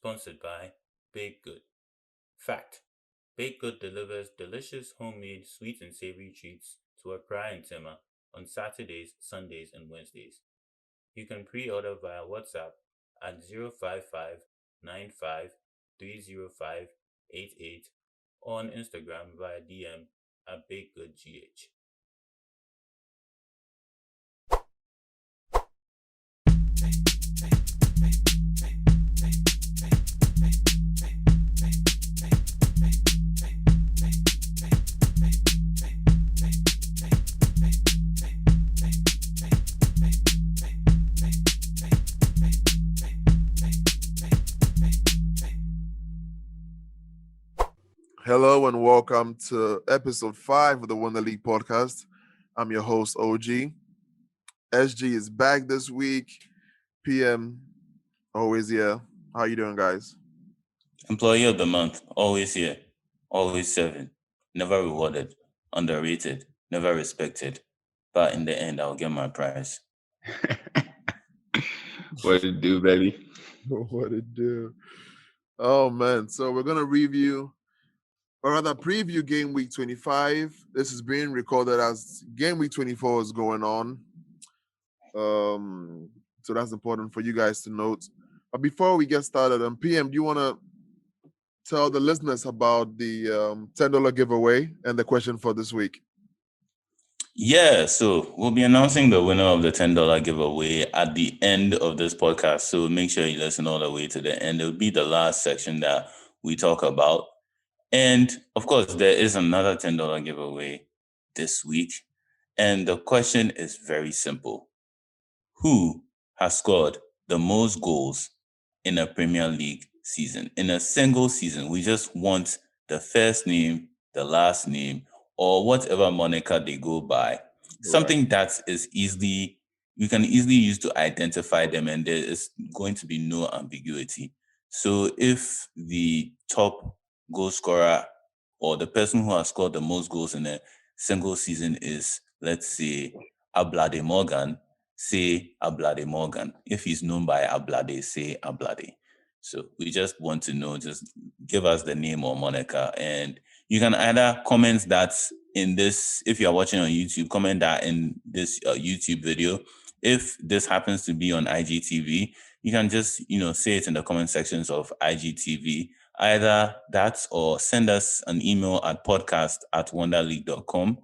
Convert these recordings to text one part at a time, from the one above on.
sponsored by Baked Good. Fact: Baked Good delivers delicious homemade sweet and savory treats to Accra and Tema on Saturdays, Sundays, and Wednesdays. You can pre-order via WhatsApp at 055 95 305 88 or on Instagram via DM at BakedGoodGH. Hello and welcome to episode 5 of the Wonder League podcast. I'm your host, OG. SG is back this week. PM, always here. How you doing, guys? Employee of the month, always here, always serving, never rewarded, underrated, never respected. But in the end, I'll get my prize. What it do, baby? What it do? Oh, man. So we're going to review, or rather preview Game Week 25. This is being recorded as Game Week 24 is going on. So that's important for you guys to note. But before we get started, PM, do you want to tell the listeners about the $10 giveaway and the question for this week? Yeah, so we'll be announcing the winner of the $10 giveaway at the end of this podcast. So make sure you listen all the way to the end. It'll be the last section that we talk about. And of course, there is another $10 giveaway this week. And the question is very simple. Who has scored the most goals in a Premier League season? In a single season, we just want the first name, the last name, or whatever moniker they go by. Right. Something that is we can easily use to identify them, and there is going to be no ambiguity. So if the top goal scorer or the person who has scored the most goals in a single season is, let's say, Ablade Morgan, say Ablade Morgan. If he's known by Ablade, say Ablade. So we just want to know, just give us the name or moniker. And you can either comment that in this, if you're watching on YouTube, comment that in this YouTube video. If this happens to be on IGTV, you can just, say it in the comment sections of IGTV. Either that or send us an email at podcast@wonderleague.com,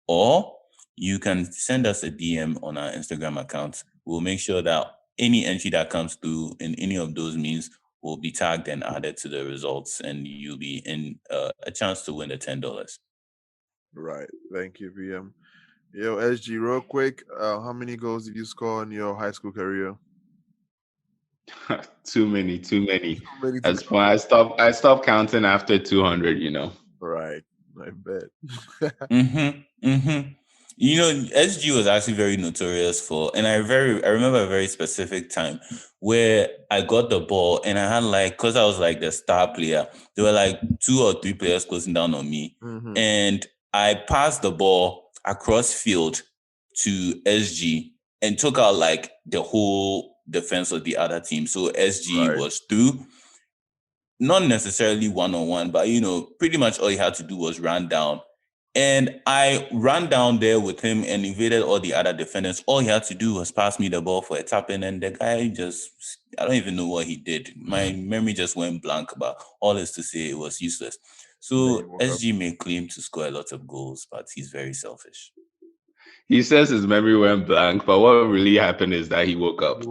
or you can send us a DM on our Instagram account. We'll make sure that any entry that comes through in any of those means will be tagged and added to the results, and you'll be in a chance to win the $10. Right. Thank you, PM. Yo, SG, real quick, how many goals did you score in your high school career? Too many. That's why I stopped counting after 200. Right. I bet. SG was actually very notorious for, and I remember a very specific time where I got the ball and I had because I was the star player, there were 2 or 3 players closing down on me, and I passed the ball across field to SG and took out the whole defense of the other team. So SG was through. Not necessarily one-on-one, but pretty much all he had to do was run down. And I ran down there with him and evaded all the other defenders. All he had to do was pass me the ball for a tap in, and the guy I don't even know what he did. My memory just went blank, but all is to say it was useless. So SG may claim to score a lot of goals, but he's very selfish. He says his memory went blank, but what really happened is that he woke up.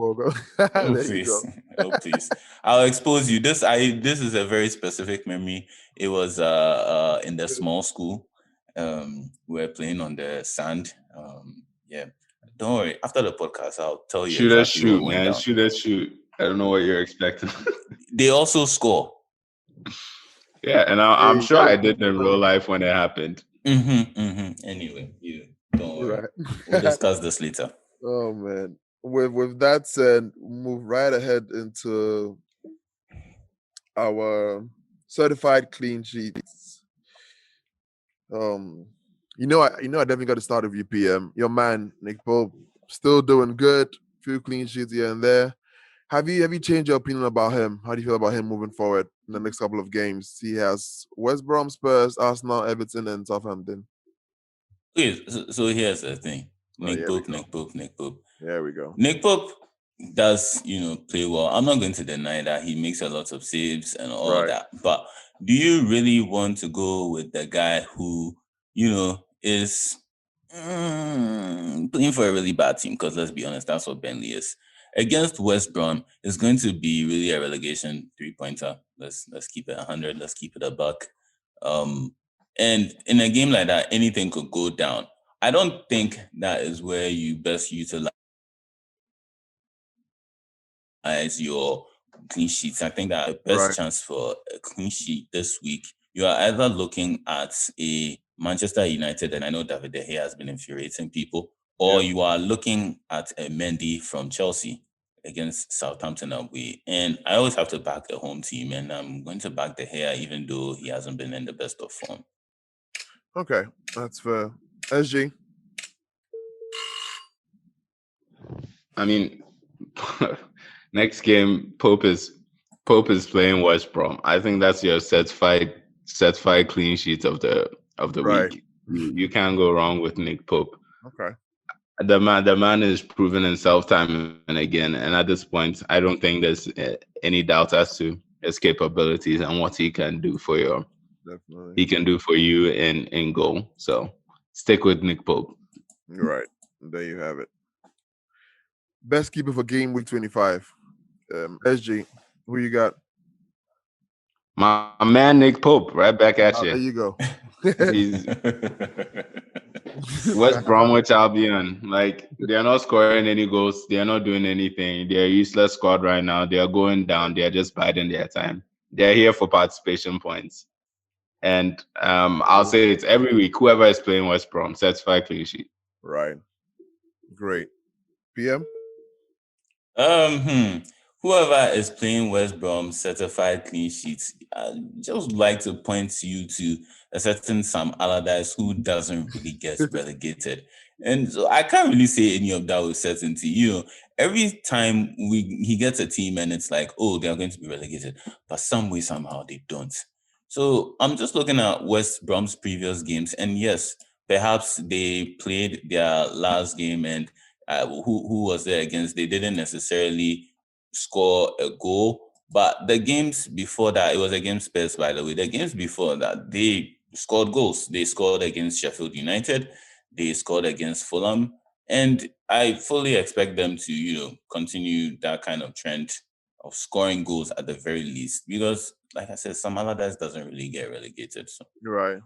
Please. I'll expose you. This is a very specific memory. It was in the small school. We were playing on the sand. Don't worry. After the podcast, I'll tell you. Shoot, man. Shoot. I don't know what you're expecting. They also score. Yeah, and I'm sure I did in real life when it happened. Anyway, you don't worry. Right. We'll discuss this later. Oh man. With that said, move right ahead into our certified clean sheets. I definitely got to start with you, PM. Your man, Nick Pope, still doing good. Few clean sheets here and there. Have you changed your opinion about him? How do you feel about him moving forward in the next couple of games? He has West Brom, Spurs, Arsenal, Everton, and Southampton. Okay, so here's the thing. Oh, Nick here we Pope, go. Nick Pope, Nick Pope. There we go. Nick Pope does, play well. I'm not going to deny that he makes a lot of saves and all Right. that. But do you really want to go with the guy who, is playing for a really bad team? Because let's be honest, that's what Burnley is. Against West Brom, it's going to be really a relegation 3-pointer. Let's keep it 100. Let's keep it a buck. And in a game like that, anything could go down. I don't think that is where you best utilize your clean sheets. I think that the best Right. chance for a clean sheet this week, you are either looking at a Manchester United, and I know David De Gea has been infuriating people, or Yep. you are looking at a Mendy from Chelsea against Southampton away. And I always have to back the home team, and I'm going to back De Gea even though he hasn't been in the best of form. Okay, that's fair. SG. I mean, next game, Pope is playing West Brom. I think that's your certified clean sheet of the Right. week. You can't go wrong with Nick Pope. Okay. The man is proven himself time and again, and at this point, I don't think there's any doubt as to his capabilities and what Definitely. he can do for you in goal. So stick with Nick Pope. You're right. There you have it. Best keeper for game week 25. SG. Who you got? My man Nick Pope, right back at There you. you go. He's West Bromwich Albion. Like they are not scoring any goals. They are not doing anything. They are useless squad right now. They are going down. They are just biding their time. They are here for participation points. And I'll say it's every week. Whoever is playing West Brom, certified clean sheet. Right. Great. PM. Whoever is playing West Brom certified clean sheets, I just like to point you to a certain Sam Allardyce who doesn't really get relegated. And so I can't really say any of that with certainty. Every time he gets a team and it's like, oh, they're going to be relegated, but some way, somehow they don't. So I'm just looking at West Brom's previous games, and yes, perhaps they played their last game and who was there against, they didn't necessarily score a goal. But the games before that, it was against Spurs, by the way. The games before that, they scored goals. They scored against Sheffield United. They scored against Fulham. And I fully expect them to, continue that kind of trend of scoring goals at the very least. Because, like I said, Sam Allardyce doesn't really get relegated. So Right.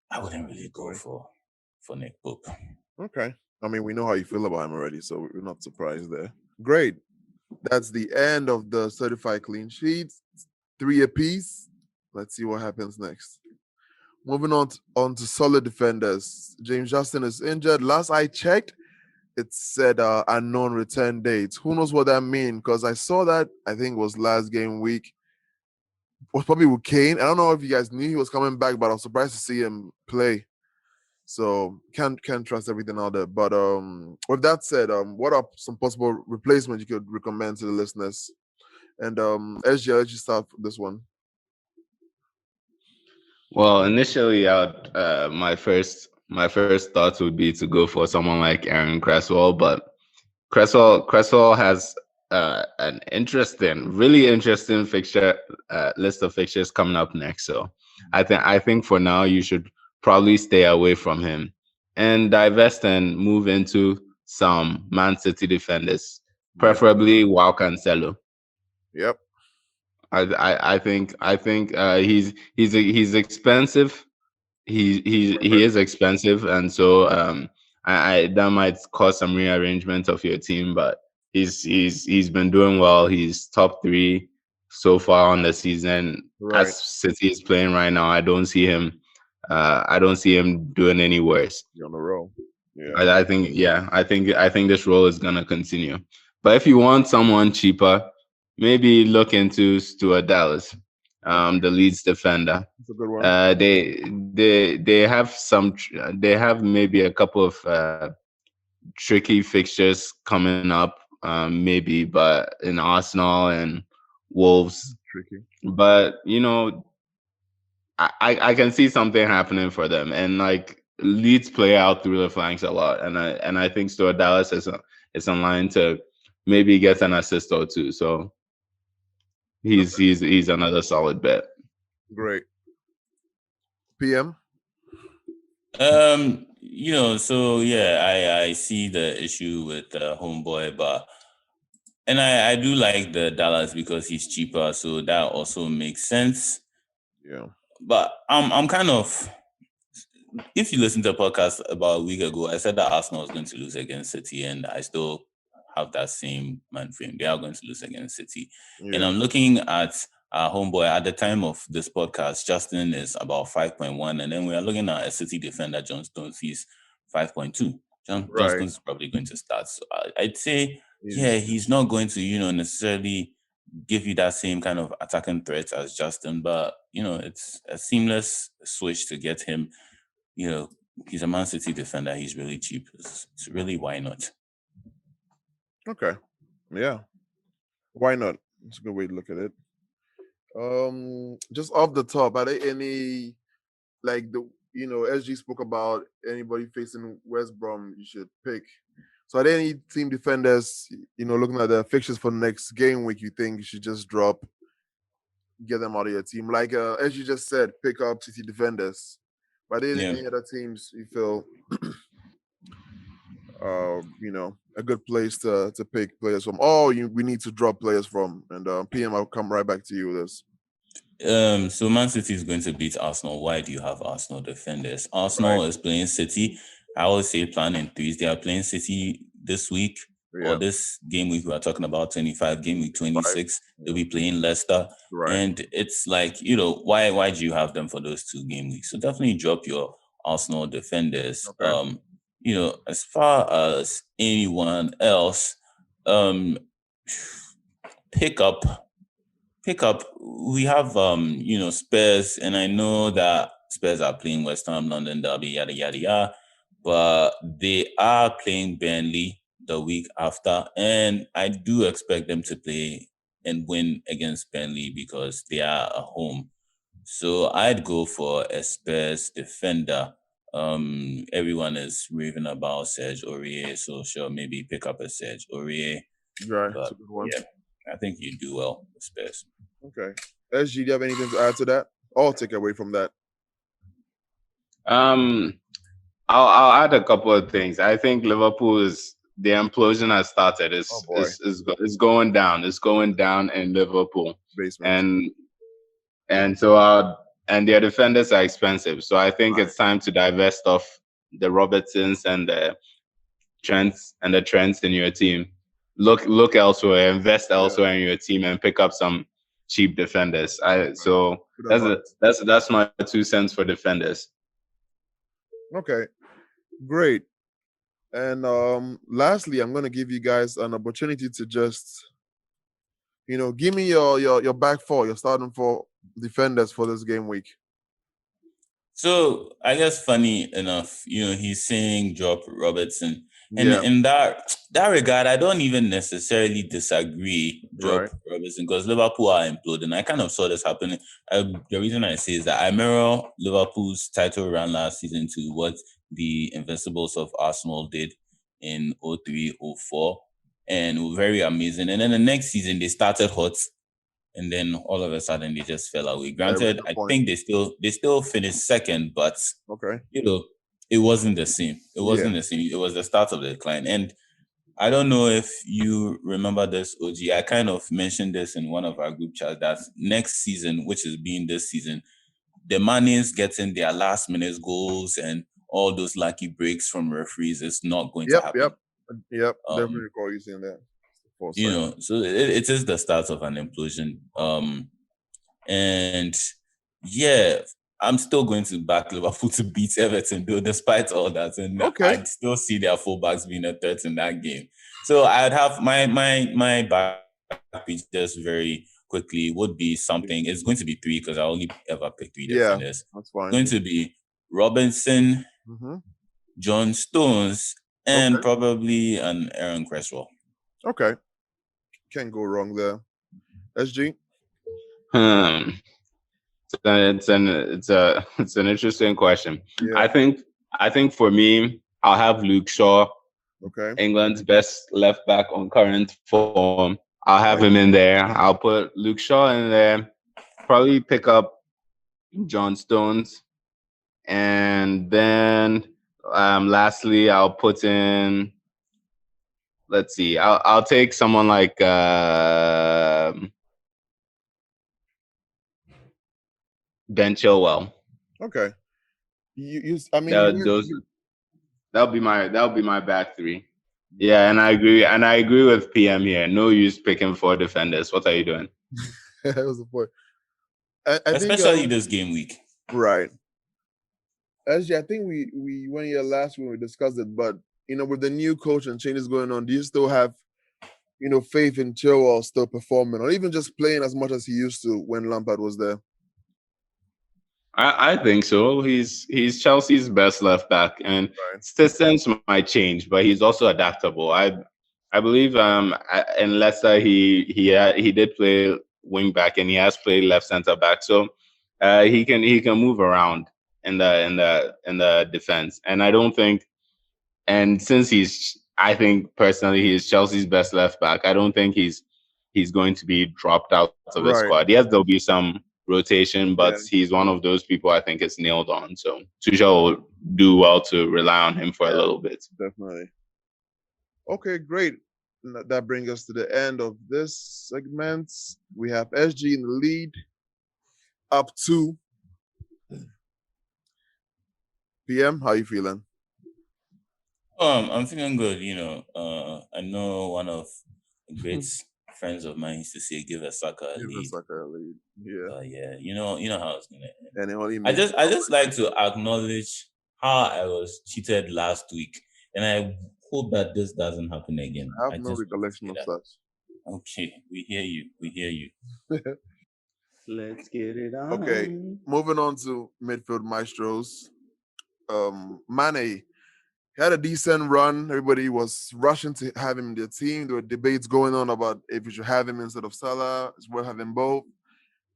I wouldn't really go for Nick Pope. Okay. I mean, we know how you feel about him already, so we're not surprised there. Great. That's the end of the certified clean sheets. 3 apiece. Let's see what happens next. Moving on to solid defenders. James Justin is injured. Last I checked, it said unknown return date. Who knows what that means? Because I saw that, I think it was last game week. Was probably with Kane. I don't know if you guys knew he was coming back, but I was surprised to see him play. So can't trust everything out there. But with that said, what are some possible replacements you could recommend to the listeners? And SG, I'll let you start this one. Well, initially, my first thought would be to go for someone like Aaron Cresswell, but Cresswell has an really interesting fixture list of fixtures coming up next. So I think for now you should probably stay away from him and divest and move into some Man City defenders, Yep. preferably Joao Cancelo. Yep. I think he's expensive. He is expensive, and so I that might cause some rearrangement of your team, but he's been doing well. He's top 3 so far on the season. Right. As City is playing right now, I don't see him. I don't see him doing any worse. You're on the roll. Yeah. I think this role is gonna continue. But if you want someone cheaper, maybe look into Stuart Dallas, the Leeds defender. That's a good one. They have maybe a couple of tricky fixtures coming up maybe, but in Arsenal and Wolves. Tricky. But I can see something happening for them, and like Leeds play out through the flanks a lot, and I think Stuart Dallas is online to maybe get an assist or two. So he's another solid bet. Great. PM. So yeah, I see the issue with Homeboy, and I do like the Dallas because he's cheaper, so that also makes sense. Yeah. But I'm kind of, if you listen to the podcast about a week ago, I said that Arsenal was going to lose against City, and I still have that same mind frame. They are going to lose against City. And Yeah. I'm looking at our homeboy at the time of this podcast. Justin is about 5.1, and then we are looking at a City defender, John Stones. He's 5.2. John Right. Stones is probably going to start. So I'd say, Yeah. he's not going to, necessarily give you that same kind of attacking threat as Justin, but it's a seamless switch to get him. He's a Man City defender. He's really cheap. It's really, why not? Okay. Yeah. Why not? It's a good way to look at it. Just off the top, are there any like SG spoke about anybody facing West Brom you should pick. So are there any team defenders, looking at the fixtures for the next game week, you think you should just drop, get them out of your team? Like as you just said, pick up City defenders. But are there any other teams you feel a good place to pick players from? We need to drop players from. And PM, I'll come right back to you with this. So Man City is going to beat Arsenal. Why do you have Arsenal defenders? Arsenal is playing City. I would say plan in threes. They are playing City this week or this game week. We are talking about 25, game week 26. They'll be playing Leicester. And it's like, why do you have them for those 2 game weeks? So definitely drop your Arsenal defenders. Okay. As far as anyone else, pick up. We have Spurs, and I know that Spurs are playing West Ham, London Derby, yada yada yada, but they are playing Burnley the week after, and I do expect them to play and win against Burnley because they are at home. So I'd go for a Spurs defender. Everyone is raving about Serge Aurier, so sure, maybe pick up a Serge Aurier. Right, that's a good one. Yeah, I think you do well with Spurs. Okay. SG, do you have anything to add to that? Or take away from that? I'll add a couple of things. I think Liverpool's the implosion has started. It's going down. It's going down in Liverpool. Basement. And so their defenders are expensive. So I think it's time to divest of the Robertsons and the Trents in your team. Look elsewhere, invest elsewhere in your team, and pick up some cheap defenders. So that's my 2 cents for defenders. Okay, great. And lastly, I'm going to give you guys an opportunity to just, give me your back 4, your starting 4 defenders for this game week. So I guess funny enough, he's saying drop Robertson. And in that regard, I don't even necessarily disagree drop Robertson because Liverpool are imploding. I kind of saw this happening. The reason I say is that I mirror Liverpool's title run last season to what the Invincibles of Arsenal did in 03-04, and were very amazing. And then the next season, they started hot, and then all of a sudden they just fell away. Granted, I think they still finished second, but it wasn't the same. It wasn't the same. It was the start of the decline. And I don't know if you remember this, OG. I kind of mentioned this in one of our group chats that next season, which is being this season, the Mannings getting their last minute goals and all those lucky breaks from referees is not going to happen. Yep. Definitely recall you saying that. So it is the start of an implosion. And yeah, I'm still going to back Liverpool to beat Everton, though, despite all that. And I'd still see their fullbacks being a threat in that game. So I'd have my back pitch just very quickly would be something. It's going to be 3 because I only ever pick 3 defenders. That's fine. It's going to be Robinson, John Stones, and probably an Aaron Cresswell. Okay, can't go wrong there. SG. Hmm. It's an interesting question. Yeah. I think for me, I'll have Luke Shaw, Okay. England's best left back on current form. I'll have him Okay. in there. I'll put Luke Shaw in there. Probably pick up John Stones, and then lastly, I'll put in. Let's see. I'll take someone like Ben Chilwell. Okay. You I mean you That went those you, that'll be my back three. Yeah, and I agree with PM here. No use picking four defenders. What are you doing? that was the point. I think especially this game week. right. Actually, I think we went here last when we discussed it, but with the new coach and changes going on, do you still have faith in Chilwell still performing, or even just playing as much as he used to when Lampard was there? I think so. He's Chelsea's best left back, and Right. systems might change, but he's also adaptable. I believe in Leicester he did play wing back and he has played left center back, so he can move around in the defense, and I don't think. And since I think personally he's Chelsea's best left back. I don't think he's going to be dropped out of the Right. squad. Yes, there'll be some rotation, but Yeah. he's one of those people I think is nailed on. So Tuchel will do well to rely on him for a Yeah. little bit. Definitely. Okay, great. That brings us to the end of this segment. We have SG in the lead, up 2. PM, how you feeling? I'm feeling good. I know one of the great friends of mine used to say, "Give a sucker a Give lead." us like a lead. Yeah. But yeah, you know how it's gonna end. And it only I makes just I just like to acknowledge how I was cheated last week, and I hope that this doesn't happen again. I have I no just want to recollection say of that. such. Okay, we hear you. We hear you. Let's get it on. Okay, moving on to midfield maestros. Mane, he had a decent run. Everybody was rushing to have him in their team. There were debates going on about if you should have him instead of Salah. It's worth having both.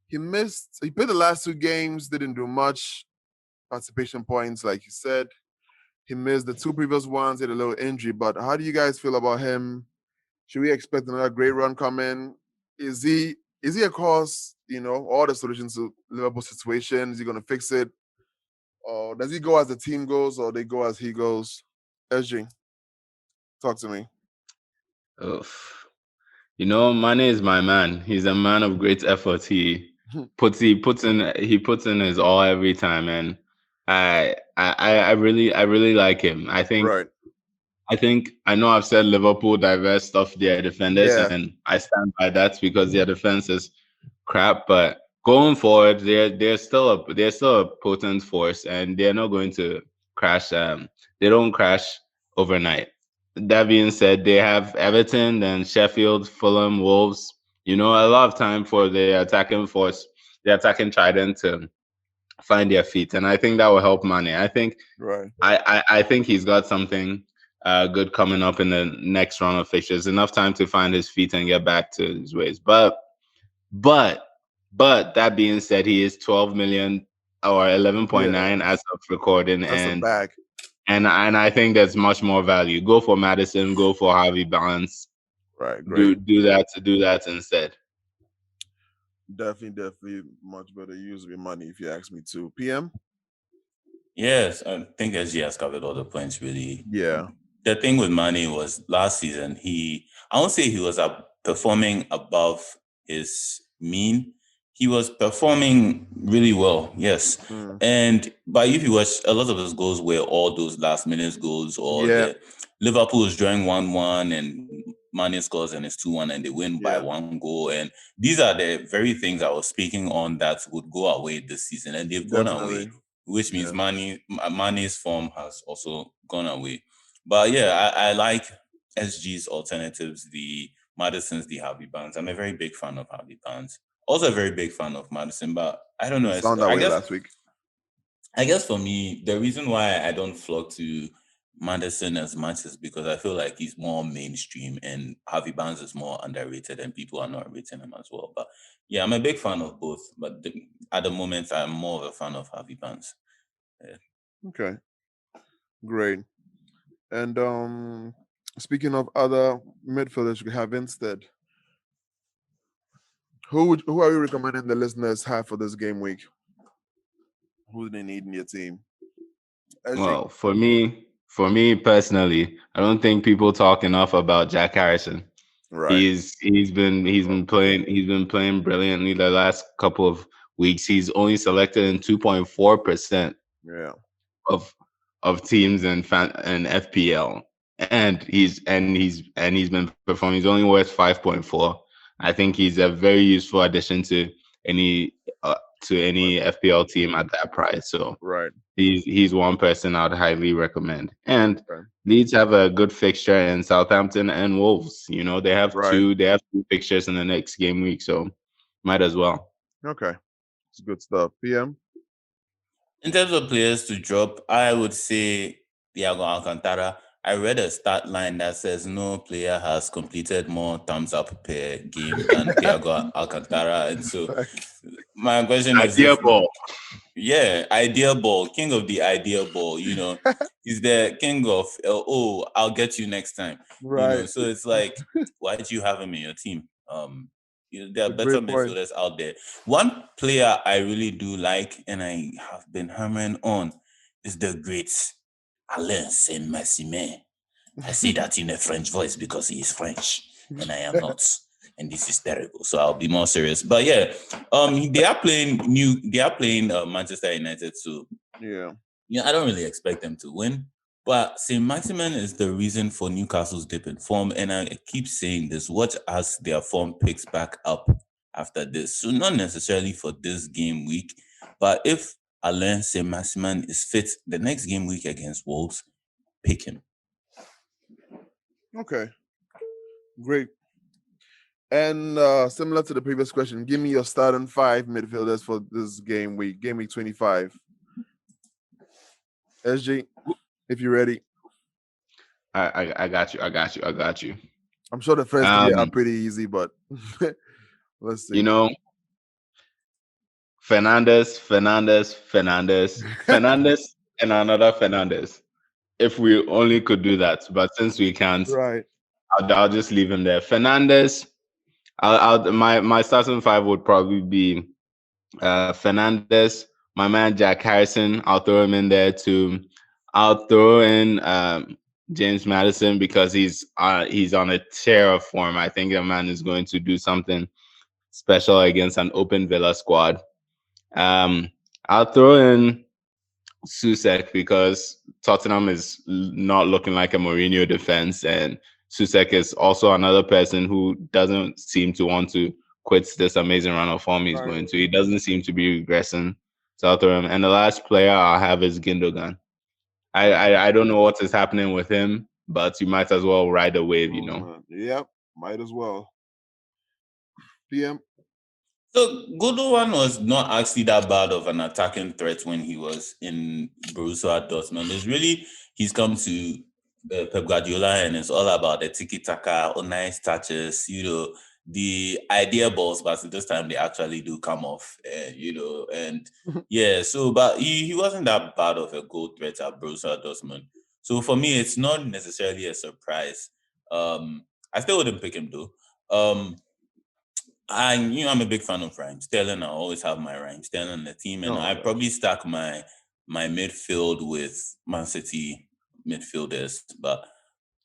He missed. He played the last 2 games. Didn't do much participation points, like you said. He missed the 2 previous ones. He had a little injury. But how do you guys feel about him? Should we expect another great run coming? Is he a cause? All the solutions to Liverpool's situation. Is he going to fix it? Or does he go as the team goes, or they go as he goes? SG, talk to me. Oof. Mane is my man. He's a man of great effort. He puts in his all every time, and I really like him. Right. I know I've said Liverpool divest of their defenders, Yeah. and I stand by that because their defense is crap. But going forward, they're still a potent force, and they're not going to crash. They don't crash overnight. That being said, they have Everton, then Sheffield, Fulham, Wolves. A lot of time for the attacking force, the attacking trident to find their feet, and I think that will help Mane. I think Right. I think he's got something good coming up in the next round of fixtures. Enough time to find his feet and get back to his ways. But that being said, he is 12 million or 11.9 Yeah. as of recording, That's a and bag. and I think there's much more value. Go for Madison. Go for Harvey Barnes. Right. Great. Do that instead. Definitely much better use of your money if you ask me to. PM? Yes, I think SG has covered all the points really. Yeah. The thing with Mane was last season, I won't say he was performing above his mean. He was performing really well, yes. But if you watch, a lot of his goals were all those last minute goals, or Yeah. the Liverpool is drawing 1-1 and Mane scores and it's 2-1 and they win by Yeah. 1 goal. And these are the very things I was speaking on that would go away this season, and they've gone away, Definitely. which means Yeah. Mane's form has also gone away. But yeah, I like SG's alternatives, the Madison's, the Harvey Barnes. I'm a very big fan of Harvey Barnes. Also a very big fan of Madison, but I don't know. Sound that I way guess last week. I guess for me, the reason why I don't flock to Madison as much as because I feel like he's more mainstream and Harvey Barnes is more underrated and people are not rating him as well. But yeah, I'm a big fan of both. But at the moment, I'm more of a fan of Harvey Barnes. Yeah. Okay, great. And speaking of other midfielders we have instead, who are you recommending the listeners have for this game week? Who do they need in your team? SG. Well, for me personally, I don't think people talk enough about Jack Harrison. Right. He's been playing brilliantly the last couple of weeks. He's only selected in 2.4% Yeah. of teams and FPL, and he's been performing. He's only worth 5.4. I think he's a very useful addition any uh, to any FPL team at that price. So Right. he's one person I'd highly recommend. And Okay. Leeds have a good fixture in Southampton and Wolves. They have Right. two fixtures in the next game week, so might as well. Okay. It's good stuff. PM. In terms of players to drop, I would say Thiago Alcantara. I read a stat line that says no player has completed more thumbs up per game than Thiago Alcantara. And so my question is Idea if ball. yeah, ideal ball, king of the ideal ball, he's the king of I'll get you next time. Right. So it's like, why did you have him in your team? There are A better great point. midfielders out there. One player I really do like and I have been hammering on is the great Alain Saint-Maximin. I say that in a French voice because he is French and I am not. And this is terrible. So I'll be more serious. But yeah, they are playing Manchester United. So Yeah. I don't really expect them to win. But Saint Maximin is the reason for Newcastle's dip in form. And I keep saying this, watch as their form picks back up after this. So not necessarily for this game week, but if Alain Saint Maximin is fit the next game week against Wolves, pick him. Okay. Great. And similar to the previous question, give me your starting 5 midfielders for this game week 25. SG, if you're ready. I got you. I'm sure the first 3 are Um, pretty easy, but let's you see. know, Fernandez, and another Fernandez. If we only could do that, but since we can't, Right. I'll just leave him there. Fernandez. My starting 5 would probably be Fernandez, my man Jack Harrison. I'll throw him in there too. I'll throw in James Madison because he's on a tear of form. I think the man is going to do something special against an open Villa squad. I'll throw in Susek because Tottenham is not looking like a Mourinho defense, and Susek is also another person who doesn't seem to want to quit this amazing run of form he's Right. going to. He doesn't seem to be regressing. So I'll throw him. And the last player I'll have is Gindogan. I don't know what is happening with him, but you might as well ride a wave. Yep. Might as well. PM. So Godovan was not actually that bad of an attacking threat when he was in Borussia Dortmund. It's really he's come to Pep Guardiola and it's all about the tiki taka, nice touches, the idea balls, but this time they actually do come off, and yeah. So, but he wasn't that bad of a goal threat at Borussia Dortmund. So for me, it's not necessarily a surprise. I still wouldn't pick him though. I'm a big fan of Raheem Sterling. I always have my Raheem Sterling on the team, and Oh, I gosh. probably stack my midfield with Man City midfielders. But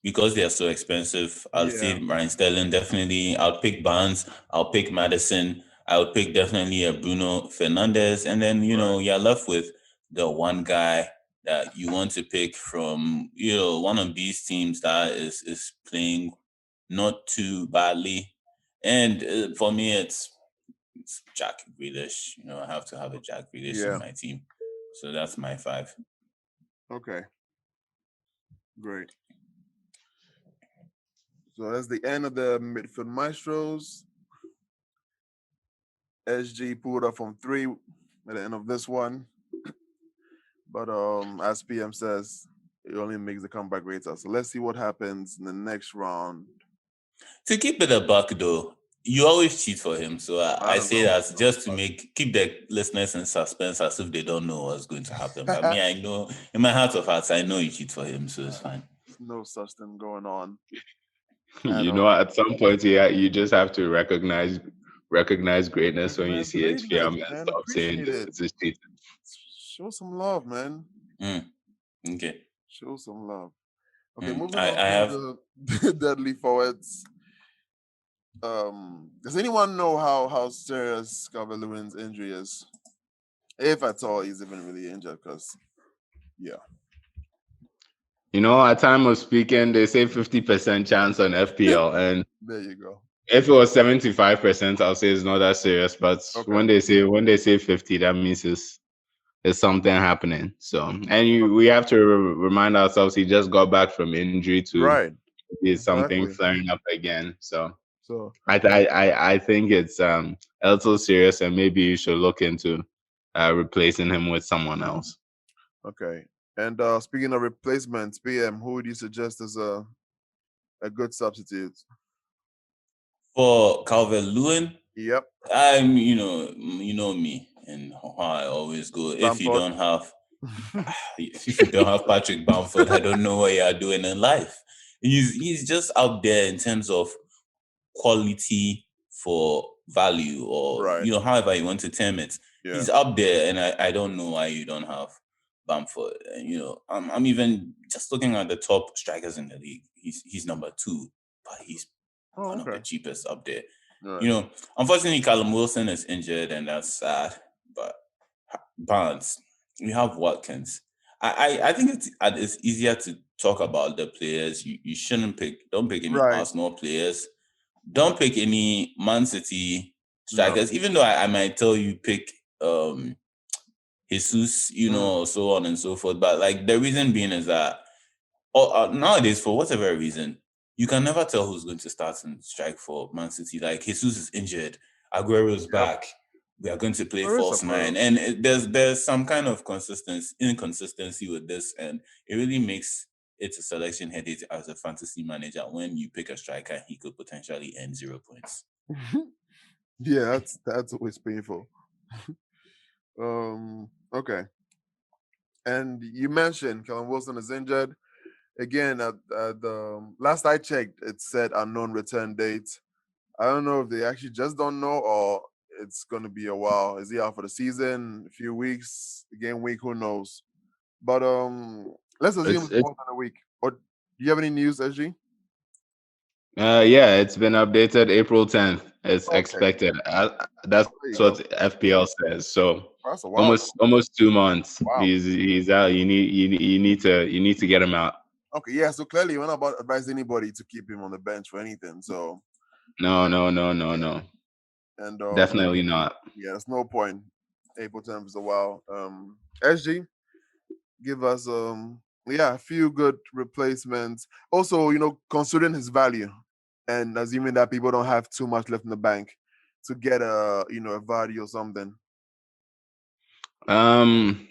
because they are so expensive, I'll Yeah. say Raheem Sterling definitely. I'll pick Barnes. I'll pick Madison. I would pick definitely a Bruno Fernandez, and then Right. you're left with the one guy that you want to pick from one of these teams that is playing not too badly. And for me, it's Jack Grealish. I have to have a Jack Grealish in Yeah. my team. So that's my 5. Okay. Great. So that's the end of the midfield maestros. SG pulled up from 3 at the end of this one. But as PM says, it only makes the comeback greater. So let's see what happens in the next round. To keep it a buck, though, you always cheat for him. So I I don't say know. that just to keep the listeners in suspense as if they don't know what's going to happen. But me, I know in my heart of hearts, I know you cheat for him, so it's fine. No such thing going on at You know, all. at some point, yeah, you just have to recognize greatness when you Recognize see it. greatness, Yeah, man. man. Stop saying Appreciate this. it. This is cheating. Show some love, man. Mm, okay. Show some love. Okay, moving on I have to the deadly forwards. Does anyone know how serious Calvert-Lewin's injury is? If at all he's even really injured, because yeah. You know, at time of speaking, they say 50% chance on FPL, and There you go. if it was 75%, I'll say it's not that serious. But Okay. when they say 50, that means it's something happening. So, and we have to remind ourselves he just got back from injury to Right. is something Exactly. flaring up again. So So I think it's a little serious, and maybe you should look into replacing him with someone else. okay. And speaking of replacements, PM, who would you suggest as a good substitute? for Calvert Lewin. Yep. You know me and how I always go. Bamford. If you don't have Patrick Bamford, I don't know what you are doing in life. He's just out there in terms of quality for value, or Right. however you want to term it. Yeah. He's up there, and I don't know why you don't have Bamford. And, I'm even just looking at the top strikers in the league. He's number 2, but he's Oh, one of the okay. cheapest up there. All right. Unfortunately, Callum Wilson is injured, and that's sad. But Barnes, we have Watkins. I think it's easier to talk about the players. You shouldn't don't pick any Right. Arsenal players. Don't pick any Man City No. strikers, even though I might tell you pick Jesus, so on and so forth. But like the reason being is that nowadays, for whatever reason, you can never tell who's going to start and strike for Man City. Like Jesus is injured, Aguero's Yep. back. We are going to play Where is false nine, Aguero? and there's some kind of inconsistency with this, and it really makes it a selection headache as a fantasy manager when you pick a striker, he could potentially end 0 points. Yeah, that's always painful. Okay. And you mentioned Callum Wilson is injured. Again, at the last I checked, it said unknown return date. I don't know if they actually just don't know or it's going to be a while. Is he out for the season? A few weeks? Game week? Who knows? But let's assume it's It's more than a week. Or do you have any news, SG? yeah, it's been updated April 10th. It's Okay, expected. That's there you what go. FPL says. So That's a while. almost 2 months. Wow. He's out. You need to get him out. Okay, yeah. So clearly, you're not about to advise anybody to keep him on the bench for anything. So No. and Definitely not. yeah, there's no point. April 10th is a while. SG, give us a few good replacements. Also, considering his value and assuming that people don't have too much left in the bank to get a value or something. Um,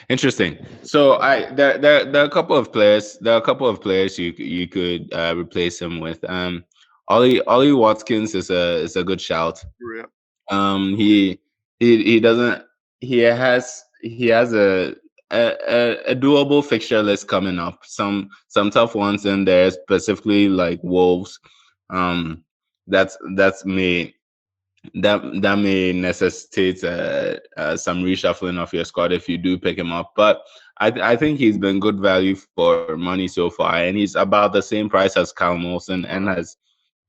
Interesting. So there are a couple of players. There are a couple of players you could replace him with. Ollie Watkins is a good shout. Yeah. He he doesn't he has a doable fixture list coming up. Some tough ones in there, specifically like Wolves. Um, that's me that may necessitate some reshuffling of your squad if you do pick him up. But I think he's been good value for money so far, and he's about the same price as Callum Wilson and Right. has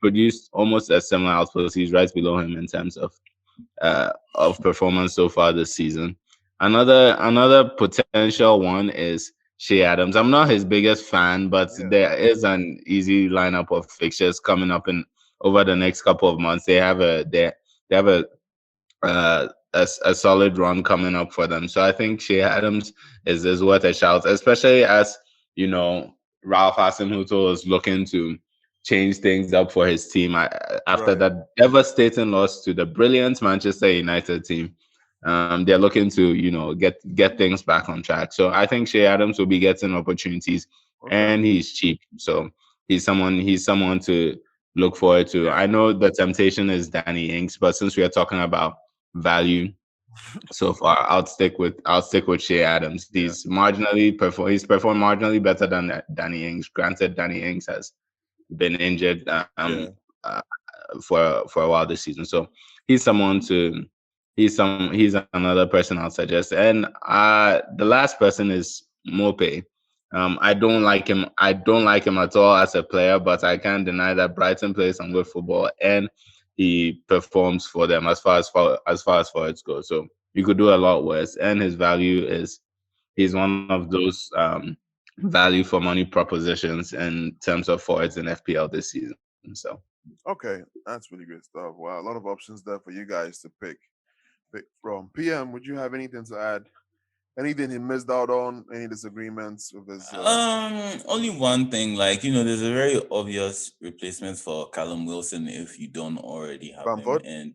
produced almost a similar output. He's right below him in terms of performance so far this season. Another potential one is Shea Adams. I'm not his biggest fan, but Yeah. there is an easy lineup of fixtures coming up in over the next couple of months. They have a solid run coming up for them. So I think Shea Adams is worth a shout, especially as Ralph Hasenhuttl is looking to change things up for his team after Right. that devastating loss to the brilliant Manchester United team. They're looking to get things back on track. So I think Shea Adams will be getting opportunities, Okay. and he's cheap. So he's someone to look forward to. I know the temptation is Danny Ings, but since we are talking about value so far, I'll stick with Shea Adams. Yeah. He's performed marginally better than Danny Ings. Granted, Danny Ings has been injured Yeah. uh, for a while this season. So he's someone to he's another person I'll suggest. And the last person is Mope. I don't like him. I don't like him at all as a player, but I can't deny that Brighton plays some good football and he performs for them as far as forwards go. So you could do a lot worse. And his value is he's one of those value for money propositions in terms of forwards in FPL this season. So Okay. That's really good stuff. Wow. A lot of options there for you guys to pick from. PM, would you have anything to add? Anything he missed out on? Any disagreements with his Only one thing, like there's a very obvious replacement for Callum Wilson if you don't already have him, Bamford? and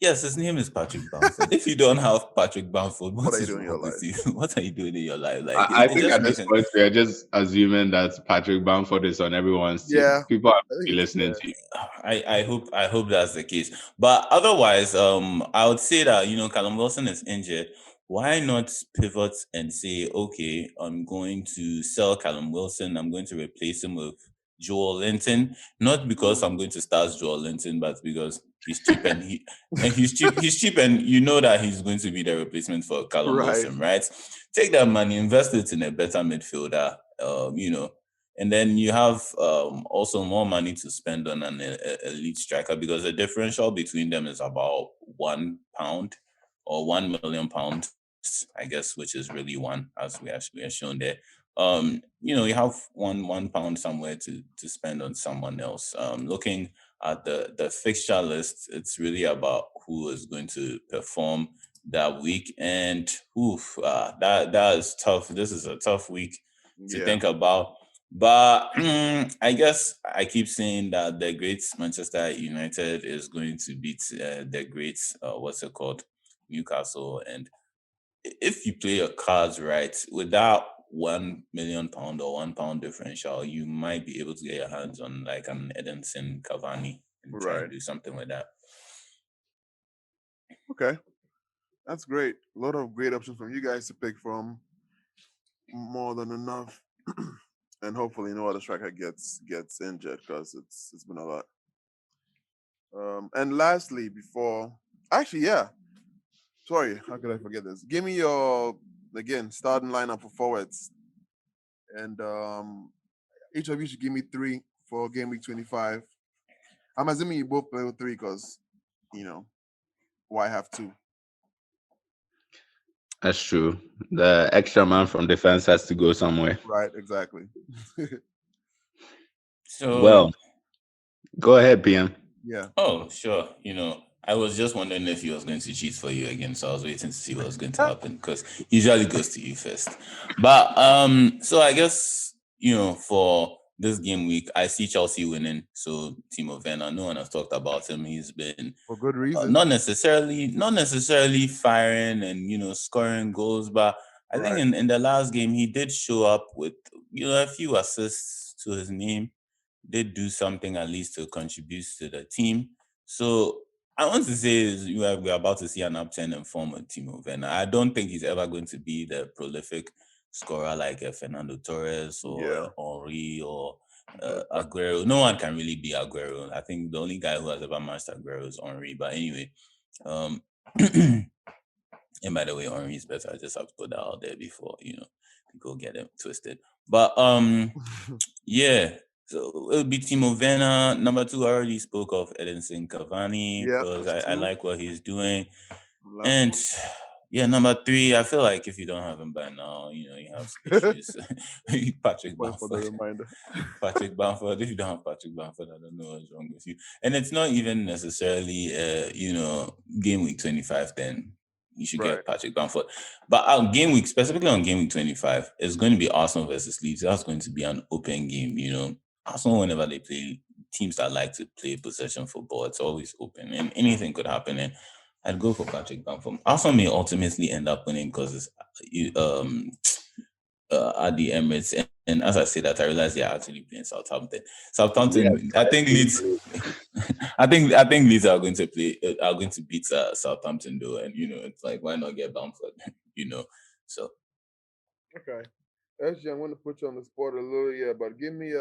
yes, his name is Patrick Bamford. If you don't have Patrick Bamford, What what are you is doing in your wrong with life? you? What are you doing in your life? I, Like I it think just at makes this sense. point we are just assuming that Patrick Bamford is on everyone's team. Yeah. People are I think be it's listening to you. I hope that's the case. But otherwise, I would say that Callum Wilson is injured. Why not pivot and say, okay, I'm going to sell Callum Wilson. I'm going to replace him with Joel Linton. Not because I'm going to start Joel Linton, but because he's cheap he's cheap and you know that he's going to be the replacement for Callum right. Wilson, right? Take that money, invest it in a better midfielder. And then you have also more money to spend on an elite striker because the differential between them is about £1 or £1 million, I guess, which is really one, as we are shown there. You have one pound somewhere to spend on someone else. Looking at the fixture list, it's really about who is going to perform that week. And that is tough. This is a tough week to Yeah. think about. But I guess I keep saying that the great Manchester United is going to beat the great what's it called, Newcastle. And if you play your cards right, with that £1 million or £1 differential, you might be able to get your hands on like an Edinson Cavani and try and Right. do something with that. Okay. That's great. A lot of great options from you guys to pick from. More than enough. And hopefully no other striker gets injured because it's been a lot. And lastly, before actually, yeah. Sorry, how could I forget this? Give me your again starting lineup for forwards. And each of you should give me three for game week 25. I'm assuming you both play with three because why have two? That's true. The extra man from defense has to go somewhere. Right, exactly. So, Well, go ahead, PM. Yeah. oh, sure. I was just wondering if he was going to cheat for you again, so I was waiting to see what was going to happen because he usually goes to you first. But so I guess for this game week, I see Chelsea winning. So Timo Werner, no one has talked about him. He's been For good reason. not necessarily firing and scoring goals, but I think Right. in the last game he did show up with a few assists to his name, did do something at least to contribute to the team. So I want to say is we're about to see an upturn in form of Timo Werner. I don't think he's ever going to be the prolific scorer like Fernando Torres Yeah. or Henri or But Aguero. No one can really be Aguero. I think the only guy who has ever matched Aguero is Henri. But anyway, um, and by the way, Henri is better. I just have to put that out there before people get it twisted. But yeah. So it'll be Timo Werner. Number two, I already spoke of Edinson Cavani yeah, because that's I two. like what he's doing. Last And one. yeah, number three, I feel like if you don't have him by now, you have some issues. Patrick Point for the Bamford. reminder. Patrick Bamford. If you don't have Patrick Bamford, I don't know what's wrong with you. And it's not even necessarily, game week 25, then you should Right. get Patrick Bamford. But specifically on game week 25, it's going to be Arsenal versus Leeds. That's going to be an open game, Arsenal, whenever they play teams that like to play possession football, it's always open and anything could happen. And I'd go for Patrick Bamford. Arsenal may ultimately end up winning because it's at the Emirates. And as I say that, I realize they're actually playing Southampton. Southampton, Yes, I think I Leeds. think I think Leeds are going to play. Are going to beat Southampton though, and it's like why not get Bamford? So Okay. SG, I'm going to put you on the spot a little, yeah, but give me,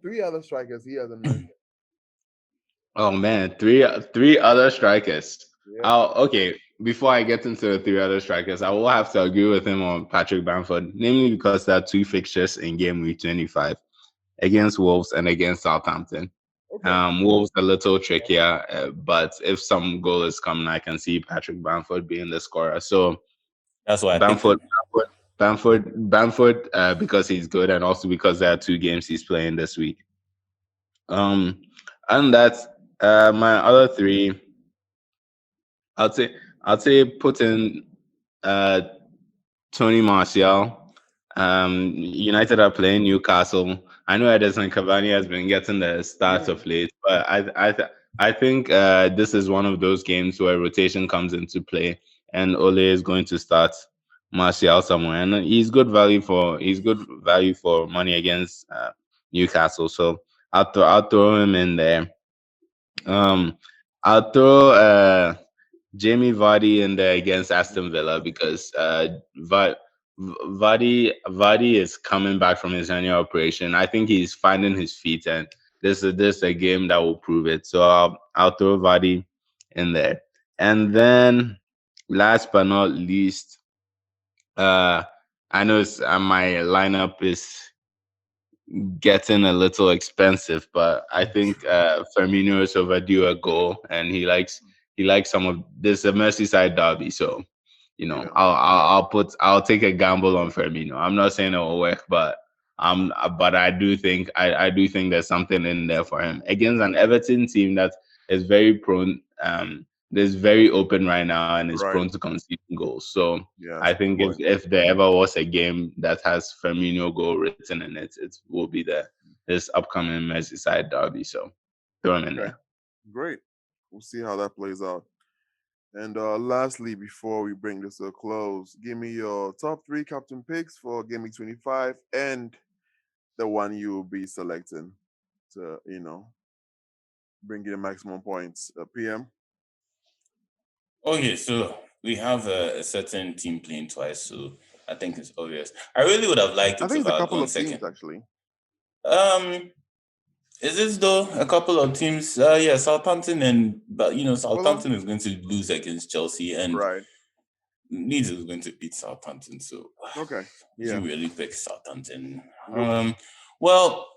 three other strikers he hasn't mentioned. Oh man, three other strikers. Yeah. Okay. Before I get into the three other strikers, I will have to agree with him on Patrick Bamford, namely because there are two fixtures in game week 25 against Wolves and against Southampton. Okay. Wolves a little trickier, but if some goal is coming, I can see Patrick Bamford being the scorer. So that's why I picked Bamford, him. Bamford, because he's good, and also because there are two games he's playing this week. Um, and that's my other three. I'd say put in uh Tony Martial. United are playing Newcastle. I know Edison Cavani has been getting the start of late, but I think this is one of those games where rotation comes into play, and Ole is going to start Martial somewhere, and he's good value for money against Newcastle. So I'll throw him in there. Um, I'll throw Jamie Vardy in there against Aston Villa because Vardy is coming back from his annual operation. I think he's finding his feet, and this is a game that will prove it. So I'll throw Vardy in there, and then last but not least, uh, I know my lineup is getting a little expensive, but I think Firmino is overdue a goal, and he likes some of this a Merseyside derby, so Yeah. I'll take a gamble on Firmino. I'm not saying it will work, but I do think there's something in there for him against an Everton team that is very prone is very open right now and is Right. prone to conceding goals. So Yeah, I that's a good think if, point. if there ever was a game that has Firmino goal written in it, it will be this upcoming Merseyside derby. So throw him in Okay. there. Great. We'll see how that plays out. And lastly, before we bring this to a close, give me your top three captain picks for Game Week 25 and the one you will be selecting to, bring you the maximum points. PM. Okay, so we have a certain team playing twice, so I think it's obvious. I really would have liked I it think to it's a have had couple one of teams second. actually. Um, is this though a couple of teams? Yeah, Southampton but Fulham. Southampton is going to lose against Chelsea, and Right. Leeds is going to beat Southampton. So, Okay. would you Yeah. really pick Southampton? Nope. Well,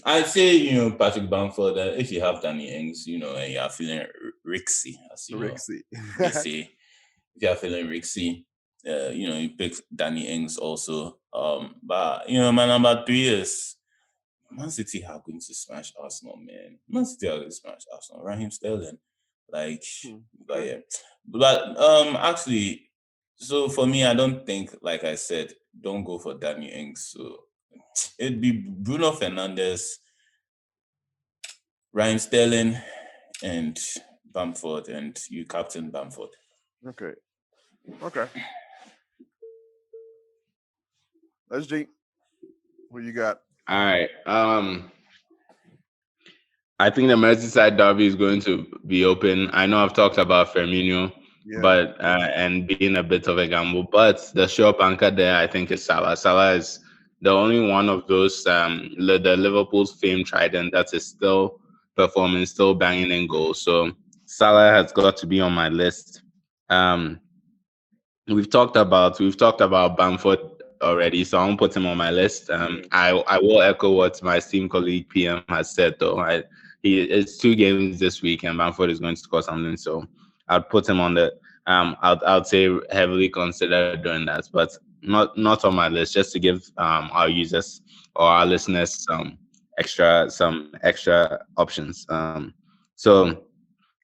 I'd say Patrick Bamford. If you have Danny Ings, and you are feeling Rixy, as Rixie. they say, if you are feeling Rixy, you pick Danny Ings also. But my number three is Man City are going to smash Arsenal, man. Man City are going to smash Arsenal. Raheem Sterling, like, but Okay. yeah, but actually, so for me, I don't think, like I said, don't go for Danny Ings. So it'd be Bruno Fernandes, Raheem Sterling, and Bamford, and you captain Bamford. Okay. Okay. SG, who you got? All right. I think the Merseyside derby is going to be open. I know I've talked about Firmino, Yeah. but and being a bit of a gamble, but the sure anchor there, I think, is Salah. Salah is the only one of those the Liverpool's famed trident that is still performing, still banging in goals. So Salah has got to be on my list. Um, we've talked about Bamford already, so I won't put him on my list. Yeah. I will echo what my esteemed colleague PM has said though. It's two games this week, and Bamford is going to score something, so I'd put him on the I'd say heavily consider doing that, but not on my list, just to give our users or our listeners some extra options. So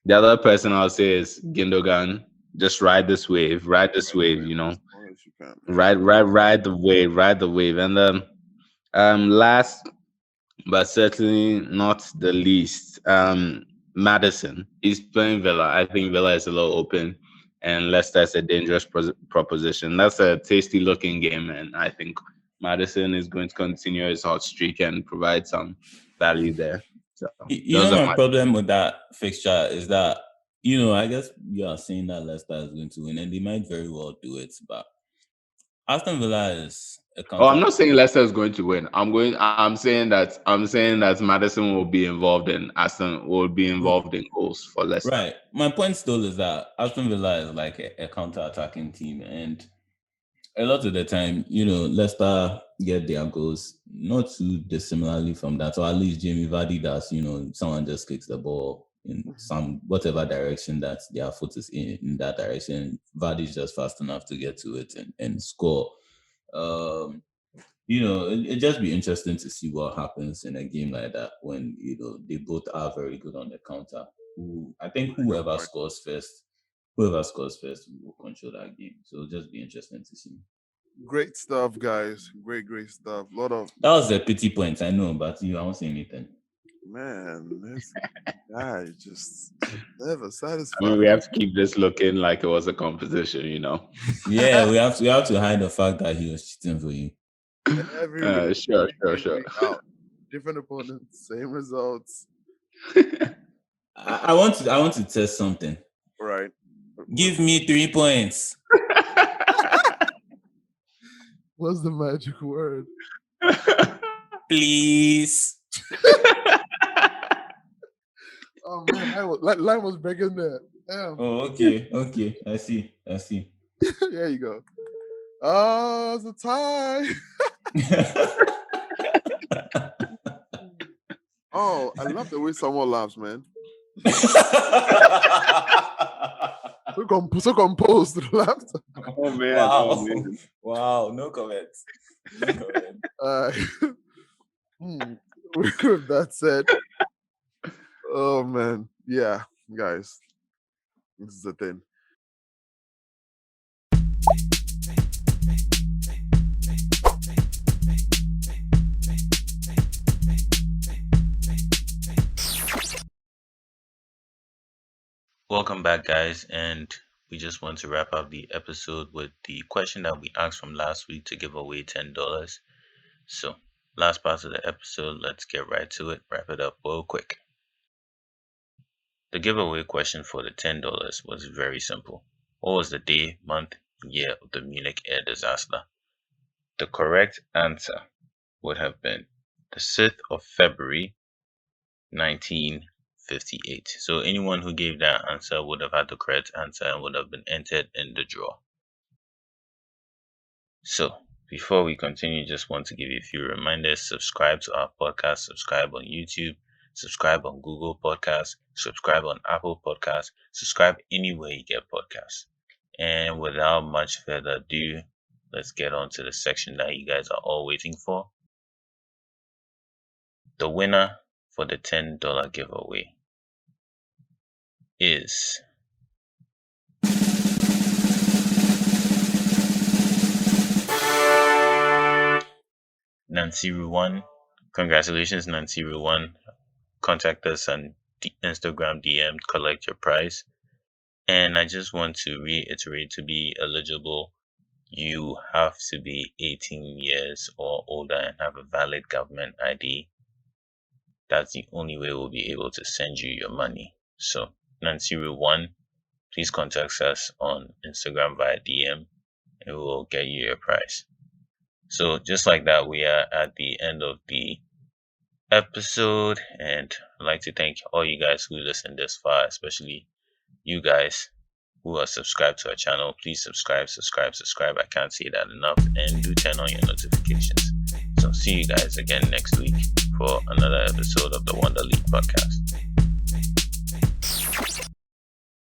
the other person I'll say is Gindogan. Just ride this Right away. wave, As long as you can. Yeah. ride the wave. And then last but certainly not the least, Madison. He's playing Villa. I think Villa is a little open, and Leicester is a dangerous proposition. That's a tasty looking game, and I think Madison is going to continue his hot streak and provide some value there. So You those know, are my my problem with that fixture is that, I guess you are saying that Leicester is going to win, and they might very well do it, but Aston Villa is a Oh, counter. I'm not saying Leicester is going to win. I'm saying that Madison will be involved in Aston will be involved in goals for Leicester. Right. My point still is that Aston Villa is like a counter-attacking team, and a lot of the time, Leicester get their goals not too dissimilarly from that, or at least Jamie Vardy does. Someone just kicks the ball in some whatever direction that their foot is in that direction. Vardy is just fast enough to get to it and score. Um, it just be interesting to see what happens in a game like that when they both are very good on the counter. I think whoever scores first will control that game. So it'll just be interesting to see. Great stuff, guys. Great stuff. Lot of That was a pity point, I know, but I won't say anything. man. This guy just never I satisfied. mean, we have to keep this looking like it was a competition, Yeah, we have to hide the fact that he was cheating for you. Every week, Sure. week out. Different opponents, same results. I want to test something. Right. Give me 3 points. What's the magic word? Please. Oh man, line was breaking there. Damn. Oh, okay. I see. There you go. Oh, it's a tie. Oh, I love the way someone laughs, man. So composed to laughter. Oh man! Wow. Oh, man. Wow. No comments. With that said, oh man, yeah, guys, this is the thing. Welcome back, guys, and we just want to wrap up the episode with the question that we asked from last week to give away $10. So, last part of the episode, let's get right to it. Wrap it up real quick. The giveaway question for the $10 was very simple. What was the day, month, year of the Munich air disaster? The correct answer would have been the 6th of February, 1958. So anyone who gave that answer would have had the correct answer and would have been entered in the draw. So before we continue, just want to give you a few reminders. Subscribe to our podcast, subscribe on YouTube, subscribe on Google Podcasts, subscribe on Apple Podcasts, subscribe anywhere you get podcasts. And without much further ado, let's get on to the section that you guys are all waiting for. The winner for the $10 giveaway is Nancy Ruwan. Congratulations, Nancy Ruwan. Contact us on Instagram DM, collect your prize. And I just want to reiterate, to be eligible, you have to be 18 years or older and have a valid government ID. That's the only way we'll be able to send you your money. So, Nancy Ruwan, please contact us on Instagram via DM and we'll get you your prize. So, just like that, we are at the end of the episode, and I'd like to thank all you guys who listened this far, especially you guys who are subscribed to our channel. Please subscribe. I can't say that enough, and do turn on your notifications. So see you guys again next week for another episode of the Wonder League podcast.